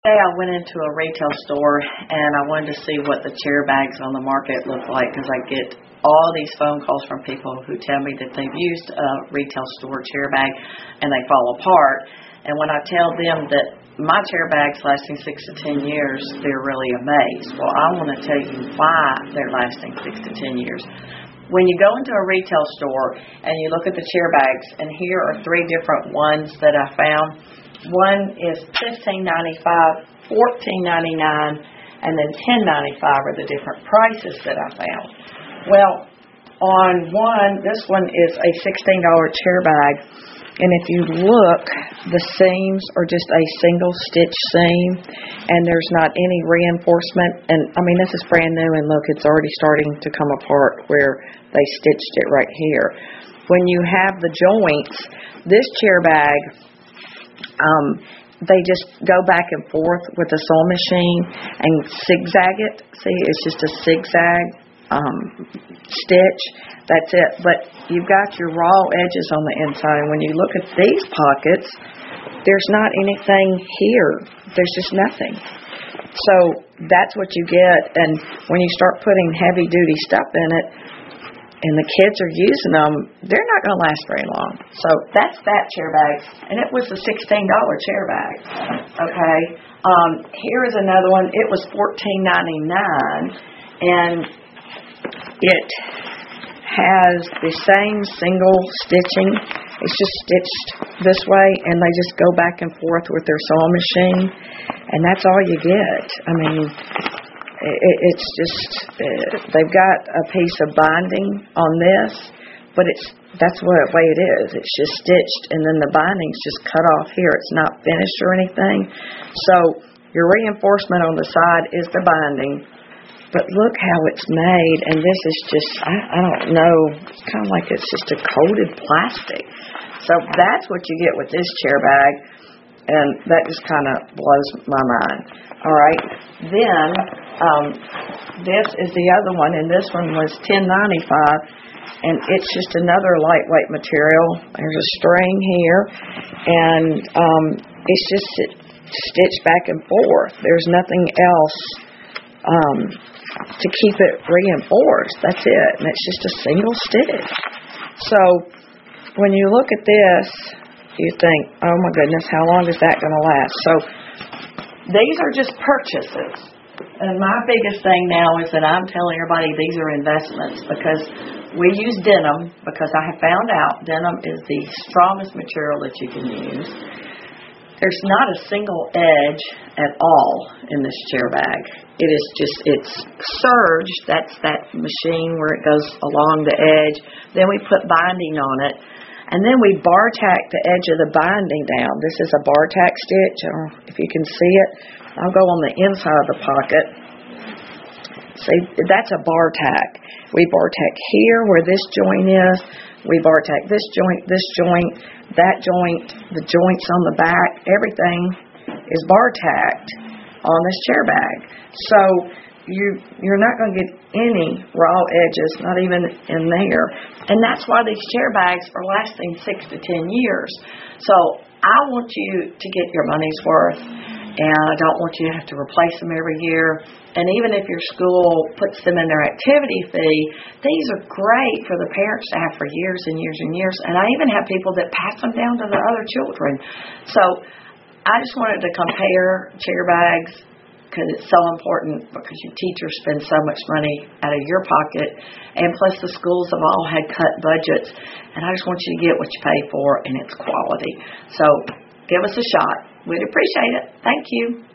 Today I went into a retail store and I wanted to see what the chair bags on the market look like because I get all these phone calls from people who tell me that they've used a retail store chair bag and they fall apart. And when I tell them that my chair bag's lasting 6 to 10 years, they're really amazed. Well, I want to tell you why they're lasting 6 to 10 years. When you go into a retail store and you look at the chair bags, and here are 3 different ones that I found. One is $15.95, $14.99, and then $10.95 are the different prices that I found. Well, on one, this one is a $16 chair bag, and if you look, the seams are just a single stitch seam, and there's not any reinforcement. And I mean, this is brand new, and look, it's already starting to come apart where they stitched it right here. When you have the joints, this chair bag, they just go back and forth with the sewing machine and zigzag it. See, it's just a zigzag stitch. That's it. But you've got your raw edges on the inside. When you look at these pockets, there's not anything here. There's just nothing. So that's what you get. And when you start putting heavy-duty stuff in it, and the kids are using them, they're not going to last very long. So that's that chair bag. And it was a $16 chair bag. Okay. Here is another one. It was $14.99. And it has the same single stitching. It's just stitched this way, and they just go back and forth with their sewing machine. And that's all you get. I mean, it's just, they've got a piece of binding on this, but that's what the way it is. It's just stitched, and then the binding's just cut off here. It's not finished or anything. So your reinforcement on the side is the binding, but look how it's made, and this is just, I don't know, it's kind of like it's just a coated plastic. So that's what you get with this chair bag, and that just kind of blows my mind. All right, then this is the other one, and this one was $10.95, and it's just another lightweight material. There's a string here, and it's just stitched back and forth. There's nothing else to keep it reinforced. That's it, and it's just a single stitch. So when you look at this, you think, oh my goodness, how long is that going to last? So these are just purchases. And my biggest thing now is that I'm telling everybody these are investments, because we use denim, because I have found out denim is the strongest material that you can use. There's not a single edge at all in this chair bag. It is just, it's serged. That's that machine where it goes along the edge. Then we put binding on it. And then we bar tack the edge of the binding down. This is a bar tack stitch. If you can see it, I'll go on the inside of the pocket. See, that's a bar tack. We bar tack here where this joint is. We bar tack this joint, that joint, the joints on the back. Everything is bar tacked on this chair bag. So you're not going to get any raw edges, not even in there. And that's why these chair bags are lasting 6 to 10 years. So I want you to get your money's worth, and I don't want you to have to replace them every year. And even if your school puts them in their activity fee, these are great for the parents to have for years and years and years. And I even have people that pass them down to their other children. So I just wanted to compare chair bags, because it's so important, because your teachers spend so much money out of your pocket, and plus the schools have all had cut budgets, and I just want you to get what you pay for, and it's quality. So give us a shot. We'd appreciate it. Thank you.